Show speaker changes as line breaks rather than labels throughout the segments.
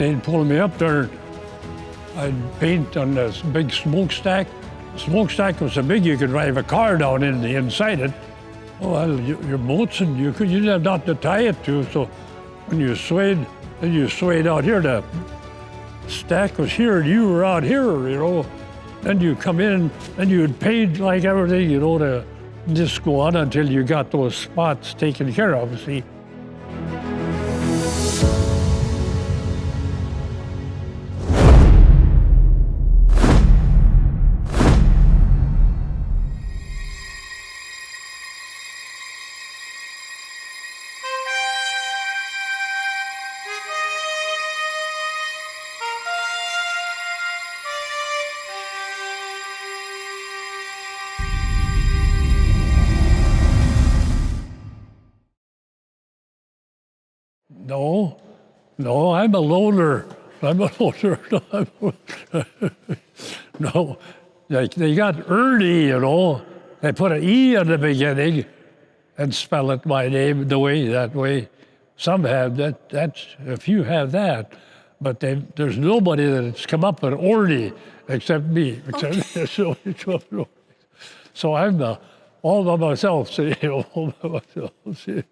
they'd pull me up there. I'd paint on this big smokestack. The smokestack was so big you could drive a car down in the inside it. Oh, well, your boatswain, you didn't have nothing to tie it to, so when you swayed, then you swayed out here. The stack was here, and you were out here, you know. Then you come in, and you'd paint like everything, you know, to just go on until you got those spots taken care of, see. No, I'm a loner. No, like they got Ernie, you know. They put an E on the beginning and spell it my name that way. Some have that. That's if you have that, but there's nobody that's come up with Ornie except me. Okay. So I'm all by myself. See, all by myself. See.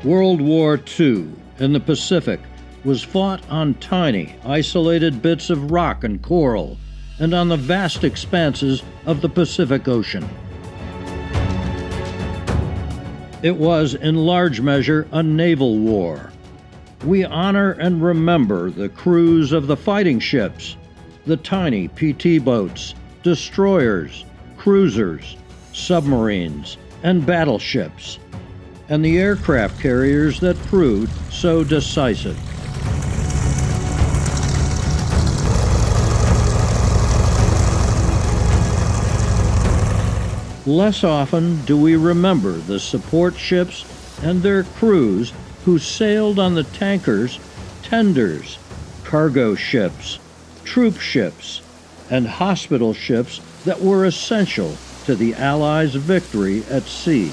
World War II in the Pacific was fought on tiny, isolated bits of rock and coral, and on the vast expanses of the Pacific Ocean. It was, in large measure, a naval war. We honor and remember the crews of the fighting ships, the tiny PT boats, destroyers, cruisers, submarines, and battleships, and the aircraft carriers that proved so decisive. Less often do we remember the support ships and their crews who sailed on the tankers, tenders, cargo ships, troop ships, and hospital ships that were essential to the Allies' victory at sea.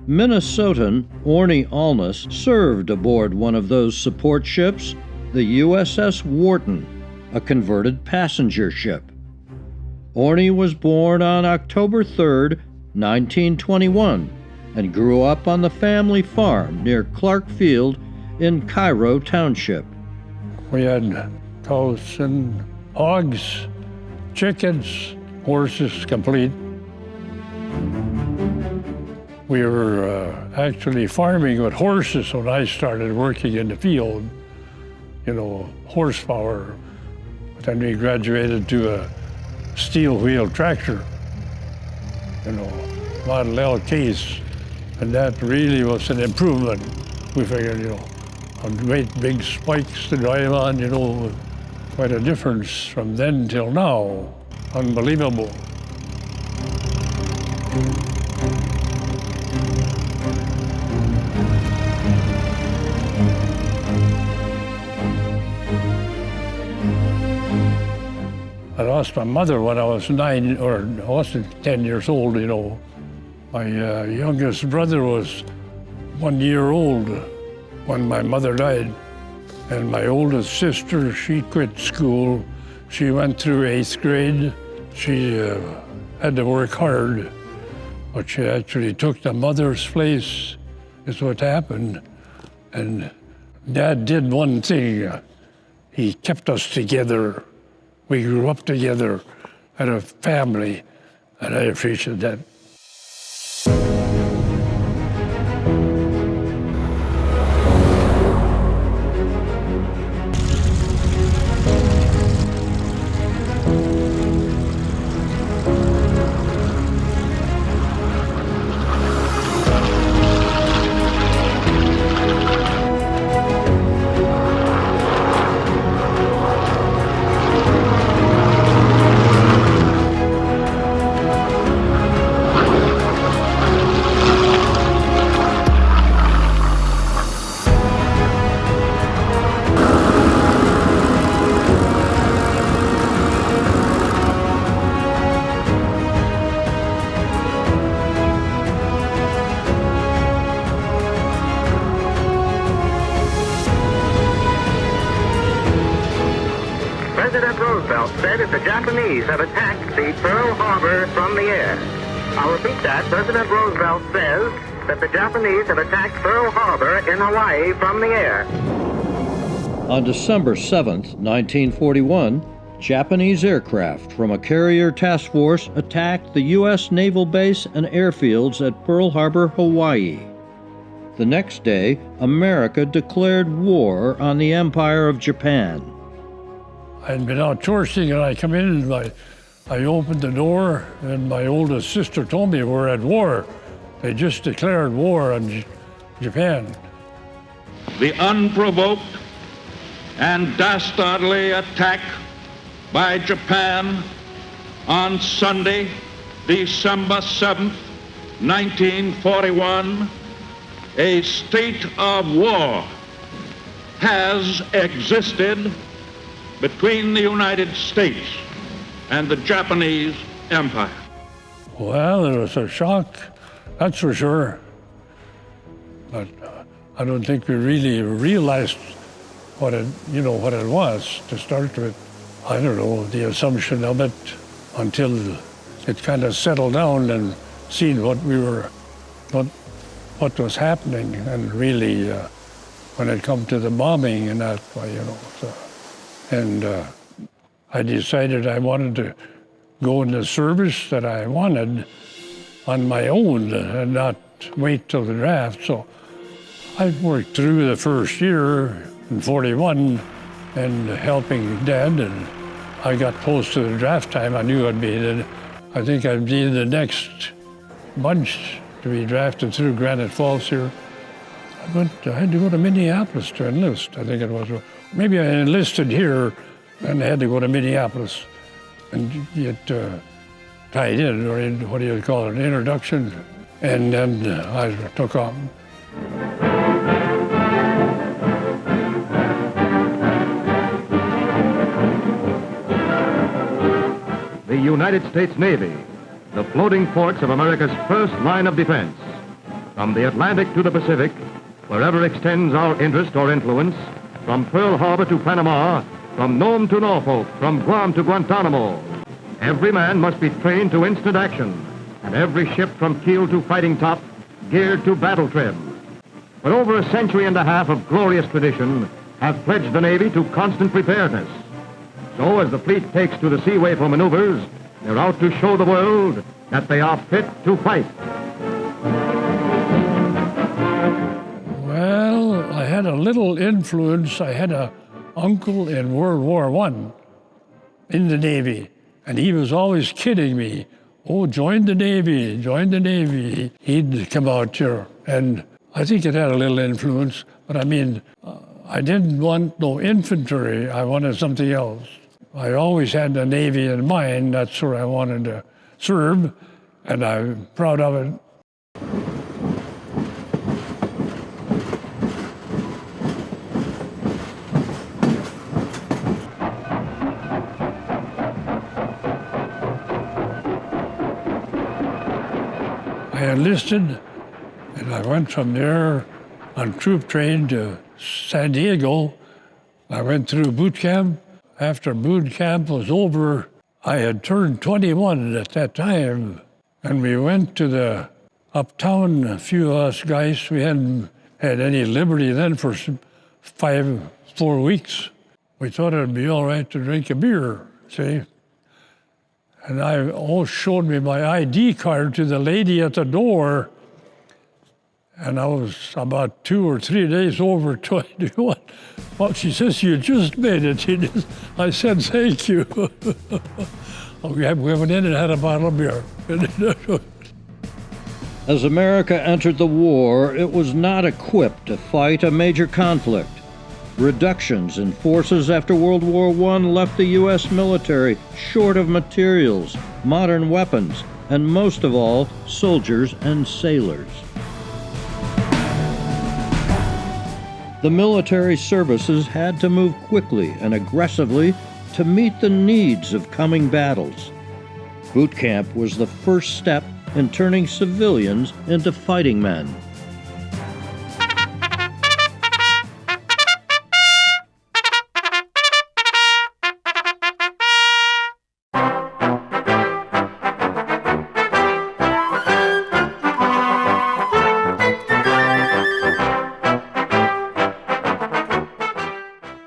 Minnesotan Ornie Alness served aboard one of those support ships, the USS Wharton, a converted passenger ship. Ornie was born on October 3, 1921, and grew up on the family farm near Clarkfield in Cairo Township.
We had cows and hogs, chickens, horses, complete. We were actually farming with horses when I started working in the field, you know, horsepower. But then we graduated to a steel wheel tractor, you know, Model L case, and that really was an improvement. We figured, you know, on great big spikes to drive on, you know, quite a difference from then till now. Unbelievable. I lost my mother when I was 9, or I wasn't 10 years old, you know. My youngest brother was 1 year old when my mother died. And my oldest sister, she quit school. She went through 8th grade. She had to work hard, but she actually took the mother's place, is what happened. And Dad did one thing. He kept us together. We grew up together as a family, and I appreciate that.
President Roosevelt said that the Japanese have attacked the Pearl Harbor from the air. I'll repeat that. President Roosevelt says that the Japanese have attacked Pearl Harbor in Hawaii from the air.
On December 7th, 1941, Japanese aircraft from a carrier task force attacked the U.S. naval base and airfields at Pearl Harbor, Hawaii. The next day, America declared war on the Empire of Japan.
I'd been out touring and I come in and I opened the door and my oldest sister told me we're at war. They just declared war on Japan.
The unprovoked and dastardly attack by Japan on Sunday, December 7th, 1941, a state of war has existed between the United States and the Japanese Empire.
Well, it was a shock, that's for sure. But I don't think we really realized what it was to start with. I don't know, the assumption of it until it kind of settled down and seen what was happening, and really when it come to the bombing and that, I decided I wanted to go in the service that I wanted on my own and not wait till the draft. So I worked through the first year in 41 and helping Dad, and I got close to the draft time. I knew I'd be in. I think I'd be in the next bunch to be drafted through Granite Falls here. I had to go to Minneapolis to enlist, I think it was. Maybe I enlisted here and I had to go to Minneapolis and get tied in, or what do you call it, an introduction, and then I took off.
The United States Navy, the floating forts of America's first line of defense. From the Atlantic to the Pacific, wherever extends our interest or influence, from Pearl Harbor to Panama, from Nome to Norfolk, from Guam to Guantanamo, every man must be trained to instant action, and every ship from keel to fighting top geared to battle trim. For over a century and a half of glorious tradition have pledged the Navy to constant preparedness. So as the fleet takes to the seaway for maneuvers, they're out to show the world that they are fit to fight.
Well, I had a little influence. I had an uncle in World War I in the Navy, and he was always kidding me. Oh, join the Navy, join the Navy. He'd come out here, and I think it had a little influence, but I mean, I didn't want no infantry. I wanted something else. I always had the Navy in mind. That's where I wanted to serve, and I'm proud of it. I enlisted, and I went from there on troop train to San Diego. I went through boot camp. After boot camp was over, I had turned 21 at that time, and we went to the uptown. A few of us guys, we hadn't had any liberty then for 4 weeks. We thought it'd be all right to drink a beer, see? And showed me my ID card to the lady at the door, and I was about 2 or 3 days over 21. Well, she says, you just made it. I said, thank you. We went in and had a bottle of beer.
As America entered the war, it was not equipped to fight a major conflict. Reductions in forces after World War I left the U.S. military short of materials, modern weapons, and most of all, soldiers and sailors. The military services had to move quickly and aggressively to meet the needs of coming battles. Boot camp was the first step in turning civilians into fighting men.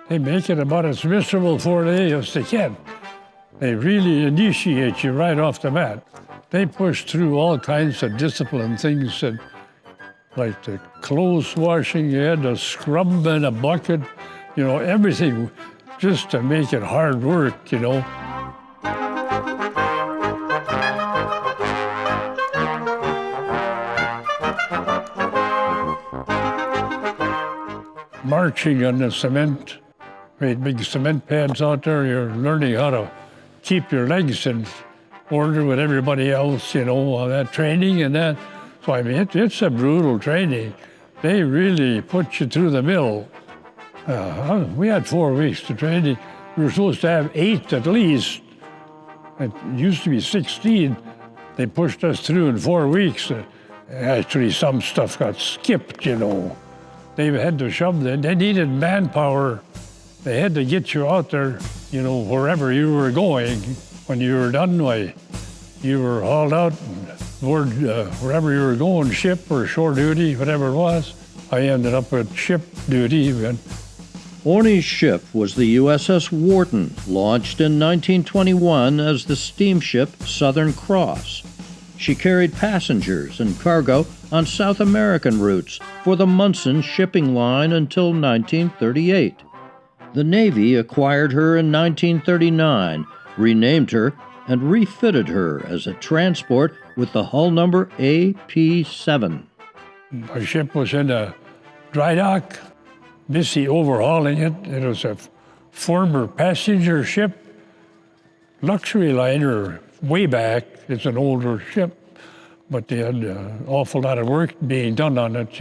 They make it about as miserable for you as they can. They really initiate you right off the bat. They push through all kinds of discipline things that, like the clothes washing, you had to scrub in a bucket, everything just to make it hard work, Marching on the cement, great big cement pads out there, you're learning how to keep your legs in order with everybody else, all that training and that. So, it's a brutal training. They really put you through the mill. We had 4 weeks to training. We were supposed to have 8 at least. It used to be 16. They pushed us through in 4 weeks. Actually, some stuff got skipped, They had to shove it. They needed manpower. They had to get you out there, wherever you were going. When you were done, you were hauled out aboard wherever you were going, ship or shore duty, whatever it was. I ended up at ship duty.
Ornie's ship was the USS Wharton, launched in 1921 as the steamship Southern Cross. She carried passengers and cargo on South American routes for the Munson Shipping Line until 1938. The Navy acquired her in 1939, renamed her, and refitted her as a transport with the hull number AP7.
My ship was in a dry dock, busy overhauling it. It was a former passenger ship, luxury liner, way back. It's an older ship, but they had an awful lot of work being done on it,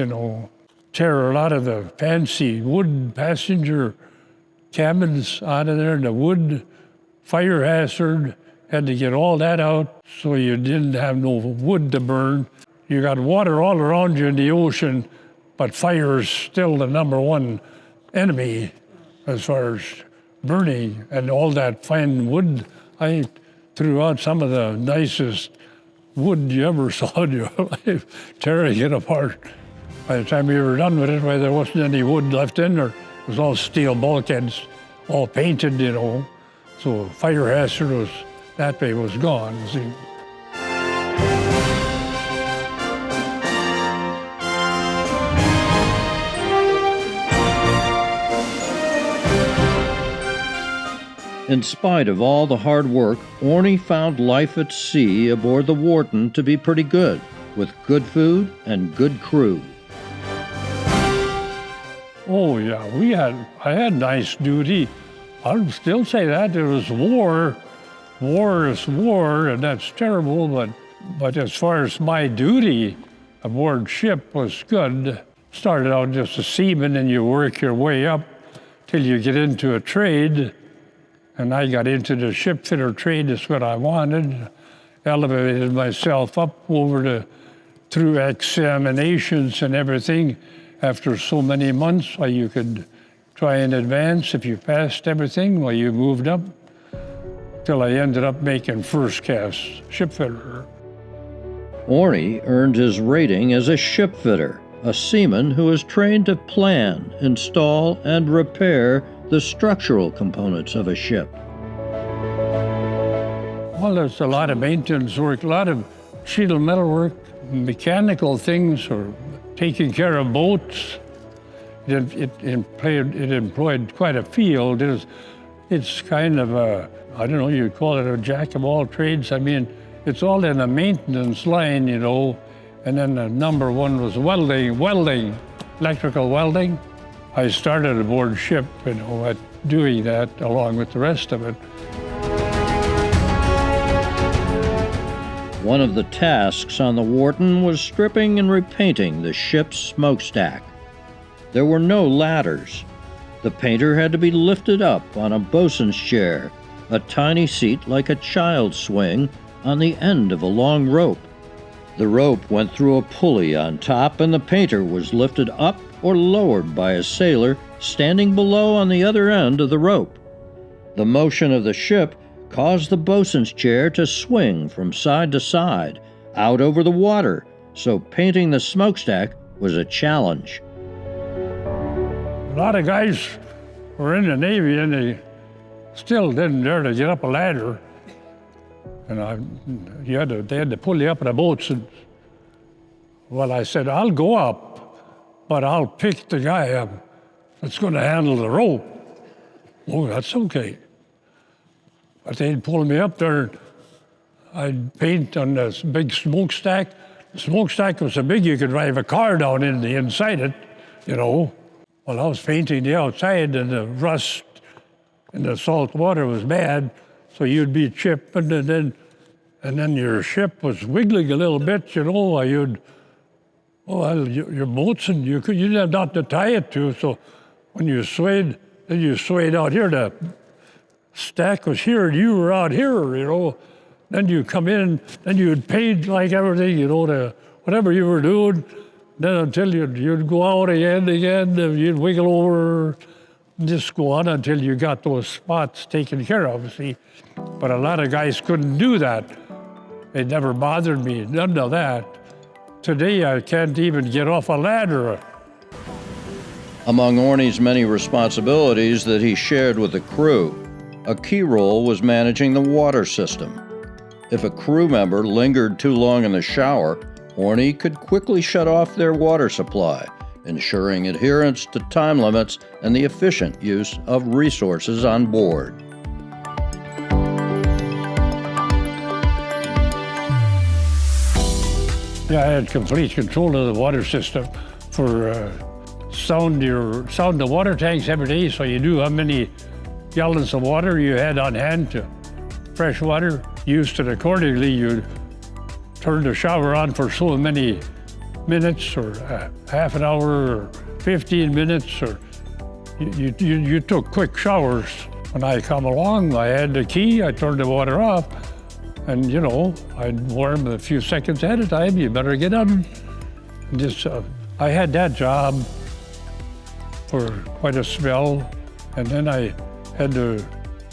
Tear a lot of the fancy wood passenger cabins out of there, the wood, fire hazard, had to get all that out so you didn't have no wood to burn. You got water all around you in the ocean, but fire is still the number one enemy as far as burning. And all that fine wood, I threw out some of the nicest wood you ever saw in your life, tearing it apart. By the time we were done with it, there wasn't any wood left in there. It was all steel bulkheads, all painted, So fire hazard was, that way was gone, see.
In spite of all the hard work, Ornie found life at sea aboard the Wharton to be pretty good, with good food and good crew.
Oh yeah, I had nice duty. I'll still say that. There was war. War is war, and that's terrible, but as far as my duty aboard ship was good. Started out just a seaman, and you work your way up till you get into a trade. And I got into the ship fitter trade. That's what I wanted. Elevated myself up through examinations and everything. After so many months, you could try and advance. If you passed everything, you moved up. Till I ended up making first class ship fitter.
Ornie earned his rating as a ship fitter, a seaman who is trained to plan, install, and repair the structural components of a ship.
Well, there's a lot of maintenance work, a lot of sheet of metal work, mechanical things, or taking care of boats. It employed quite a field. It's kind of a, you'd call it a jack of all trades. It's all in a maintenance line, And then the number one was welding, electrical welding. I started aboard ship, at doing that along with the rest of it.
One of the tasks on the Wharton was stripping and repainting the ship's smokestack. There were no ladders. The painter had to be lifted up on a bosun's chair, a tiny seat like a child's swing on the end of a long rope. The rope went through a pulley on top, and the painter was lifted up or lowered by a sailor standing below on the other end of the rope. The motion of the ship caused the bosun's chair to swing from side to side, out over the water, so painting the smokestack was a challenge.
A lot of guys were in the Navy and they still didn't dare to get up a ladder. And they had to pull you up in the boats. And, well, I said, I'll go up, but I'll pick the guy up that's going to handle the rope. Oh, that's okay. But they'd pull me up there. I'd paint on this big smokestack. The smokestack was so big you could drive a car down inside it, you know. Well, I was painting the outside, and the rust in the salt water was bad, so you'd be chipping, and then your ship was wiggling a little bit, you know. Your boatswain, you didn't have nothing to tie it to, so when you swayed, then you swayed out here. The stack was here, and you were out here, you know. Then you come in, then you'd paint like everything, you know, whatever you were doing. Then until you'd go out again, you'd wiggle over, just go on until you got those spots taken care of, see. But a lot of guys couldn't do that. It never bothered me, none of that. Today, I can't even get off a ladder.
Among Ornie's many responsibilities that he shared with the crew, a key role was managing the water system. If a crew member lingered too long in the shower, Ornie could quickly shut off their water supply, ensuring adherence to time limits and the efficient use of resources on board.
Yeah, I had complete control of the water system for sound the water tanks every day, so you knew how many gallons of water you had on hand to fresh water. Used it accordingly. You'd turn the shower on for so many minutes, or half an hour, or 15 minutes, or you took quick showers. When I come along, I had the key, I turned the water off, and you know, I'd warm a few seconds at a time. You better get on. I had that job for quite a spell, and then I had to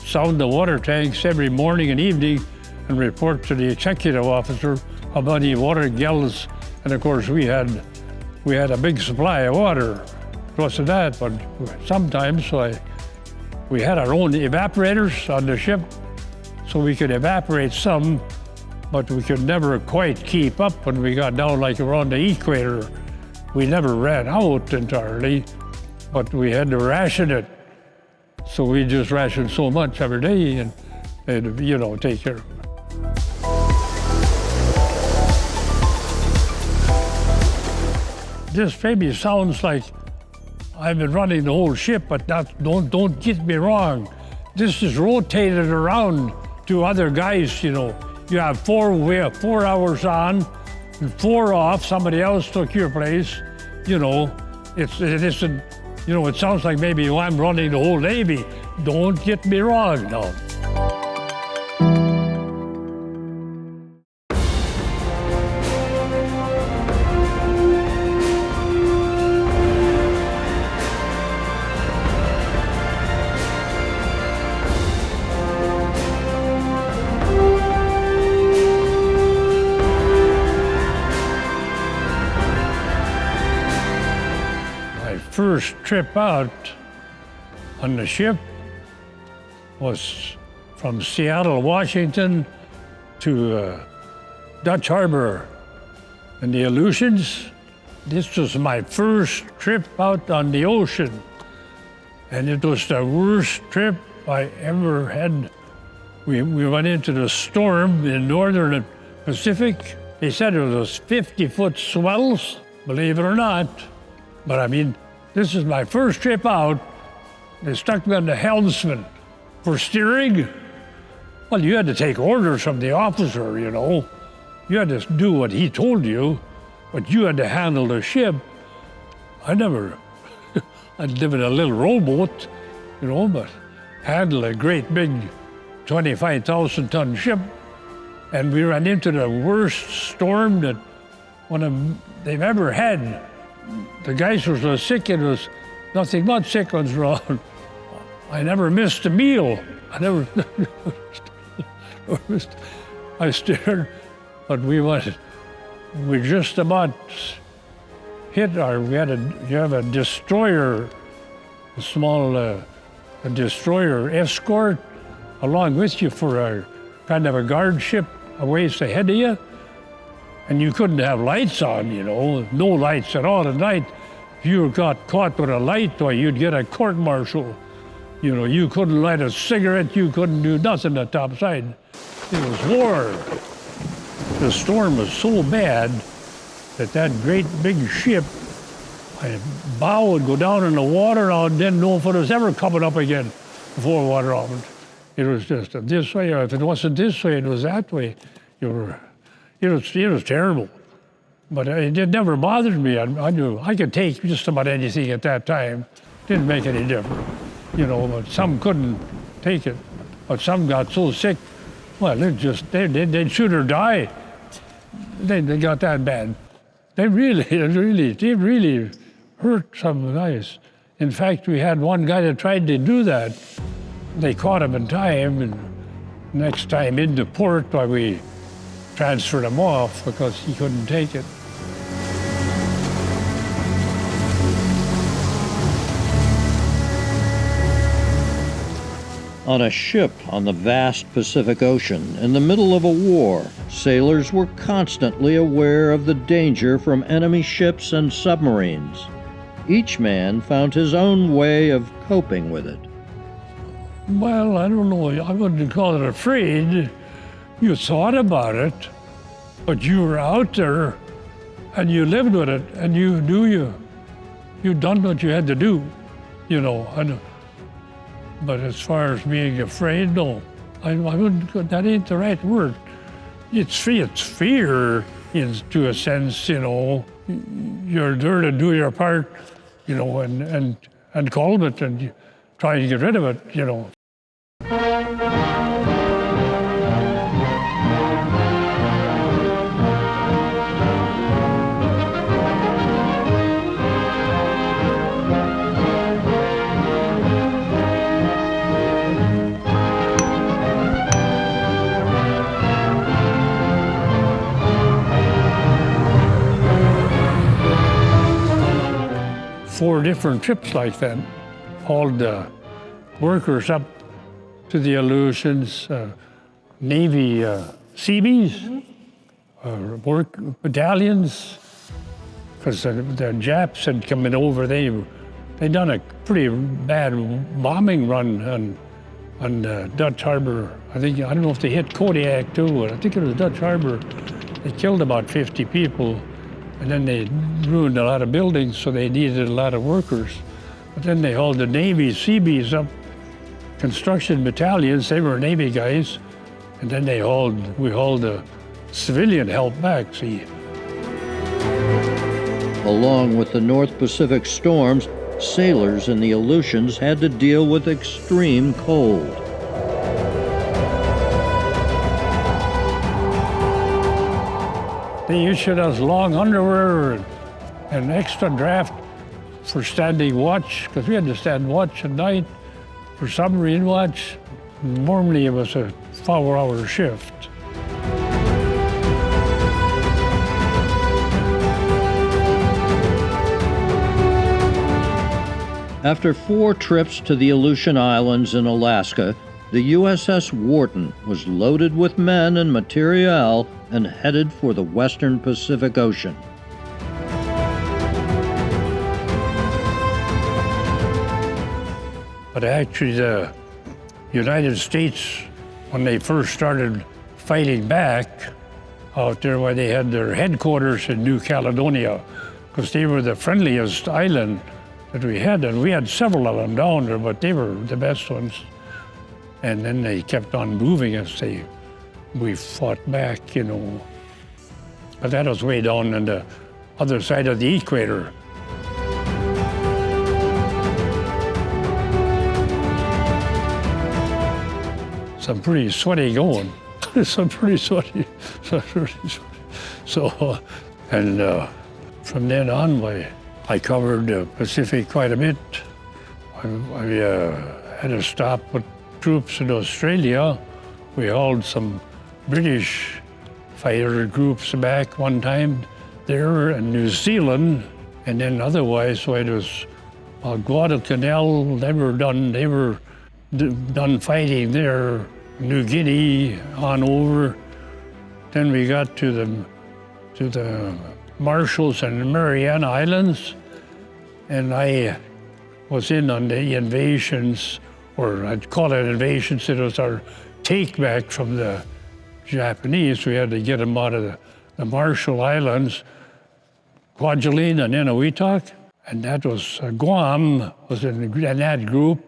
sound the water tanks every morning and evening and report to the executive officer how many water gallons. And of course, we had a big supply of water. It wasn't that, but sometimes we had our own evaporators on the ship, so we could evaporate some, but we could never quite keep up when we got down like around the equator. We never ran out entirely, but we had to ration it. So we just rationed so much every day and you know, take care of it. This maybe sounds like I've been running the whole ship, but don't get me wrong. This is rotated around to other guys, you know. You have 4 hours on and 4 off. Somebody else took your place, you know. It isn't, you know, it sounds like maybe I'm running the whole Navy. Don't get me wrong now. First trip out on the ship was from Seattle, Washington to Dutch Harbor and the Aleutians. This was my first trip out on the ocean, and it was the worst trip I ever had. We went into the storm in northern Pacific. They said it was 50-foot swells, believe it or not. But I mean, this is my first trip out. They stuck me on the helmsman for steering. Well, you had to take orders from the officer, you know. You had to do what he told you, but you had to handle the ship. I'd live in a little rowboat, you know, but handle a great big 25,000-ton ship. And we ran into the worst storm that they've ever had. The guys were so sick, it was nothing but sick ones around. I never missed a meal. I stared, but we just about hit you have a destroyer, a small a destroyer escort along with you for a kind of a guard ship a ways ahead of you. And you couldn't have lights on, you know, no lights at all at night. If you got caught with a light, why, you'd get a court-martial. You know, you couldn't light a cigarette, you couldn't do nothing at topside. It was war. The storm was so bad that great big ship, a bow would go down in the water, and I didn't know if it was ever coming up again before water opened. It was just this way, or if it wasn't this way, it was that way. It was terrible. But it never bothered me. I knew I could take just about anything at that time. Didn't make any difference. You know, but some couldn't take it. But some got so sick, well, they'd sooner die. They got that bad. They really hurt some guys. In fact, we had one guy that tried to do that. They caught him in time, and next time into port, why, we transferred him off because he couldn't take it.
On a ship on the vast Pacific Ocean, in the middle of a war, sailors were constantly aware of the danger from enemy ships and submarines. Each man found his own way of coping with it.
Well, I don't know, I wouldn't call it afraid. You thought about it, but you were out there and you lived with it, and you done what you had to do, you know. But as far as being afraid, no, I wouldn't. That ain't the right word. It's fear, to a sense, you know. You're there to do your part, you know, and calm it and try to get rid of it, you know. Four different trips like that, hauled workers up to the Aleutians, Navy Seabees, work battalions, because the Japs had come in over. They done a pretty bad bombing run on Dutch Harbor. I don't know if they hit Kodiak too, but I think it was Dutch Harbor. They killed about 50 people. And then they ruined a lot of buildings, so they needed a lot of workers. But then they hauled the Navy Seabees up, construction battalions, they were Navy guys, and then we hauled the civilian help back, see.
Along with the North Pacific storms, sailors in the Aleutians had to deal with extreme cold.
They issued us long underwear and extra draft for standing watch, because we had to stand watch at night for submarine watch. Normally it was a 4-hour shift.
After 4 trips to the Aleutian Islands in Alaska, the USS Wharton was loaded with men and materiel and headed for the western Pacific Ocean.
But actually the United States, when they first started fighting back out there where they had their headquarters in New Caledonia, because they were the friendliest island that we had, and we had several of them down there, but they were the best ones. And then they kept on moving as we fought back, you know. But that was way down on the other side of the equator. Some pretty sweaty going. Some pretty sweaty. So, and from then on, I covered the Pacific quite a bit. I had to stop with troops in Australia. We hauled some British fighter groups back one time there in New Zealand, and then otherwise, so it was Guadalcanal, they were done fighting there, New Guinea on over. Then we got to the Marshalls and Mariana Islands, and I was in on the invasions, or I'd call it invasions. It was our take back from the Japanese. We had to get them out of the Marshall Islands, Kwajalein and Inuiatak, and that was Guam was in that group.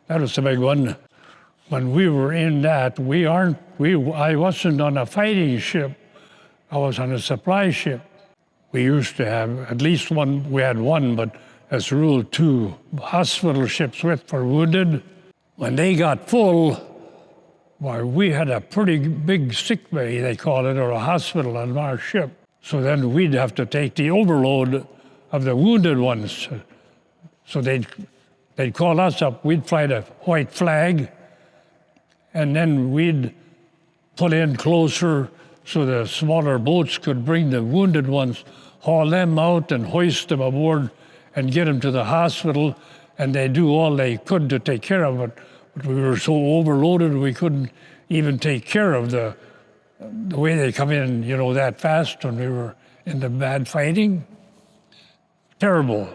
That was the big one. When we were in that, I wasn't on a fighting ship. I was on a supply ship. We used to have at least one, we had one, but as a rule, 2 hospital ships for wounded. When they got full, why, we had a pretty big sick bay, they call it, or a hospital on our ship. So then we'd have to take the overload of the wounded ones. So they'd call us up, we'd fly the white flag, and then we'd pull in closer so the smaller boats could bring the wounded ones, haul them out and hoist them aboard and get them to the hospital, and they do all they could to take care of it. But we were so overloaded we couldn't even take care of the way they come in, that fast when we were in the bad fighting. Terrible.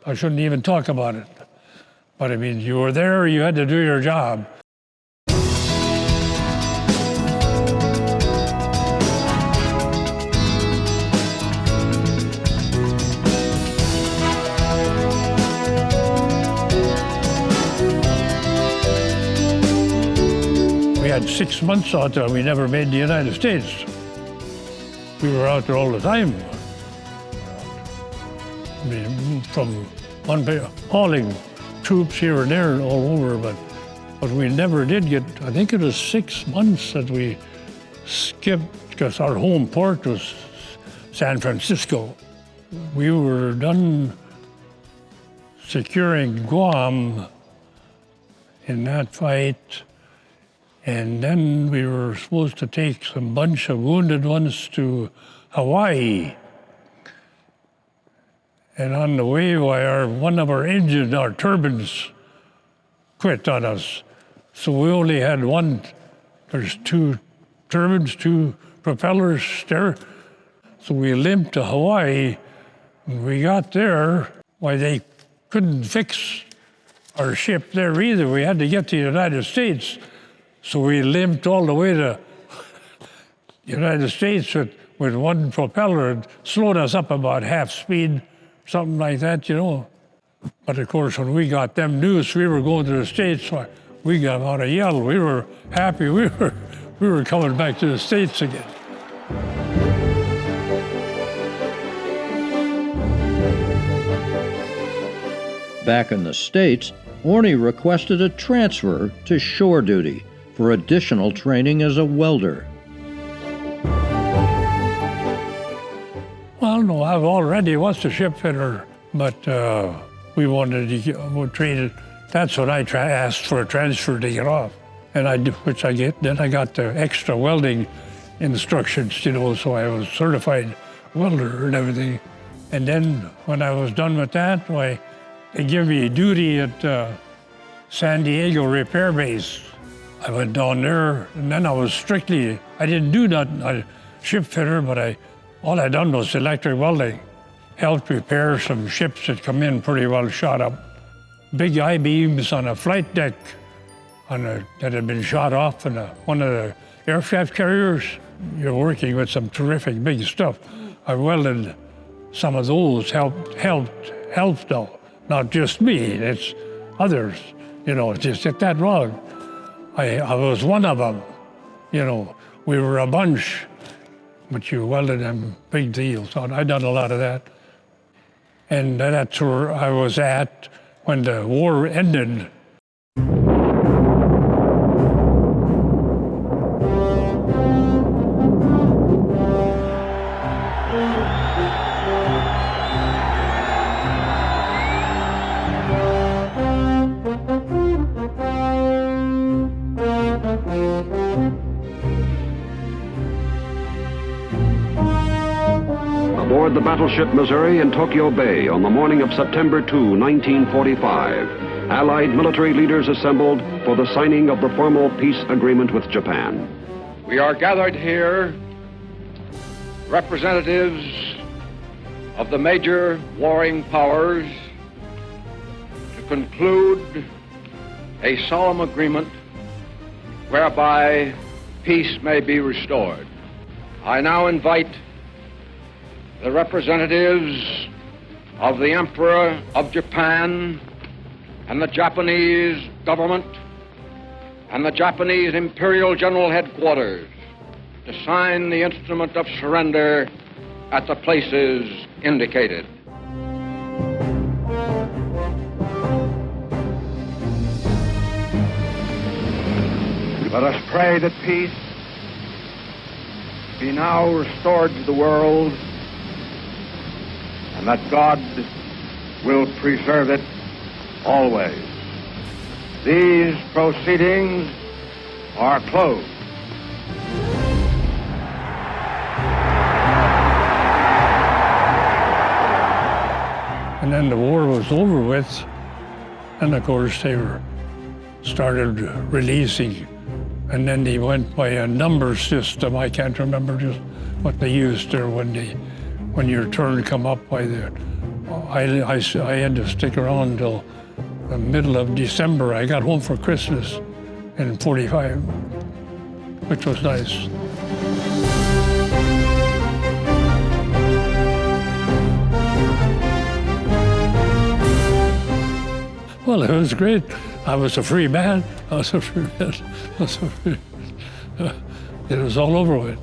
I shouldn't even talk about it. But I mean, you were there, you had to do your job. We had 6 months out there. We never made the United States. We were out there all the time. I mean, from one day, hauling troops here and there and all over, but we never did get, I think it was 6 months that we skipped, because our home port was San Francisco. We were done securing Guam in that fight. And then we were supposed to take some bunch of wounded ones to Hawaii. And on the way, one of our engines, our turbines, quit on us. So we only had one. There's 2 turbines, 2 propellers there. So we limped to Hawaii. When we got there, they couldn't fix our ship there either. We had to get to the United States. So we limped all the way to the United States with one propeller. It slowed us up about half speed, something like that, But of course, when we got them news we were going to the States, we got out a yell. We were happy. We were coming back to the States again.
Back in the States, Ornie requested a transfer to shore duty for additional training as a welder.
Well, no, I already was a ship fitter, but we wanted to get trained. That's what I asked for, a transfer to get off. And I did, which I get. Then I got the extra welding instructions, so I was certified welder and everything. And then when I was done with that, they gave me duty at San Diego Repair Base. I went down there, and then I was strictly, I didn't do nothing, I ship fitter, but all I done was electric welding. Helped repair some ships that come in pretty well shot up. Big I-beams on a flight deck that had been shot off in one of the aircraft carriers. You're working with some terrific big stuff. I welded some of those, helped though. Not just me, it's others, just get that wrong. I was one of them, we were a bunch, but you welded them, big deal. So I done a lot of that. And that's where I was at when the war ended.
The battleship Missouri in Tokyo Bay on the morning of September 2, 1945, Allied military leaders assembled for the signing of the formal peace agreement with Japan.
We are gathered here, representatives of the major warring powers, to conclude a solemn agreement whereby peace may be restored. I now invite the representatives of the Emperor of Japan and the Japanese government and the Japanese Imperial General Headquarters to sign the instrument of surrender at the places indicated. Let us pray that peace be now restored to the world and that God will preserve it always. These proceedings are closed.
And then the war was over with, and of course they started releasing. And then they went by a number system. I can't remember just what they used there when your turn come up by the. I had to stick around until the middle of December. I got home for Christmas in '45, which was nice. Well, it was great. I was a free man. It was all over with.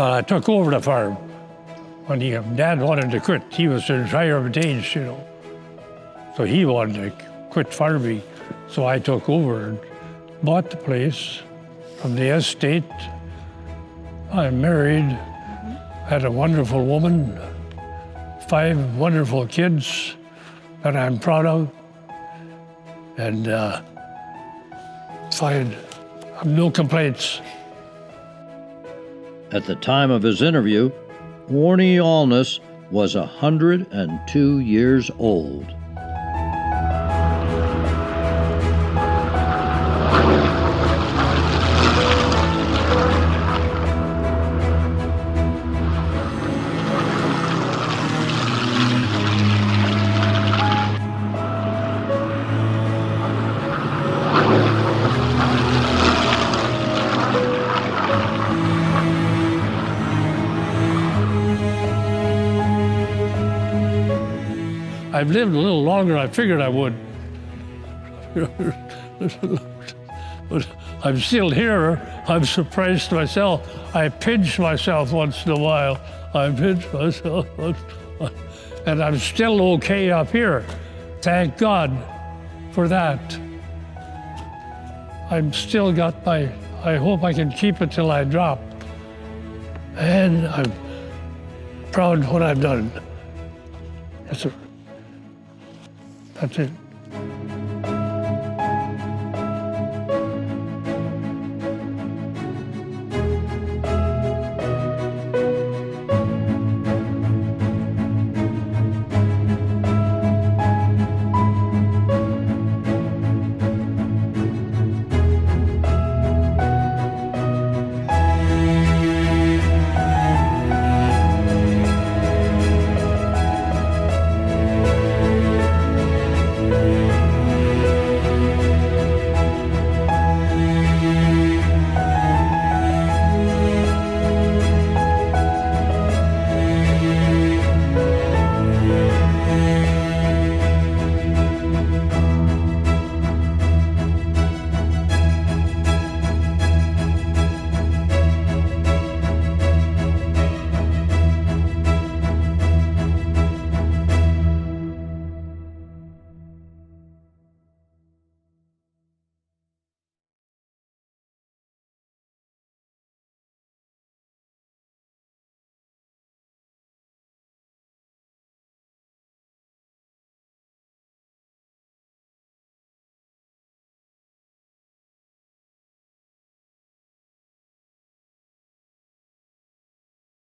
I took over the farm when Dad wanted to quit. He was in retirement age, you know. So he wanted to quit farming. So I took over and bought the place from the estate. I'm married, had a wonderful woman, 5 wonderful kids that I'm proud of. And fine, no complaints.
At the time of his interview, Ornie Alness was 102 years old.
I've lived a little longer than I figured I would. But I'm still here. I'm surprised myself. I pinch myself once in a while. I pinch myself. And I'm still okay up here. Thank God for that. I'm still got my, I hope I can keep it till I drop. And I'm proud of what I've done. That's it.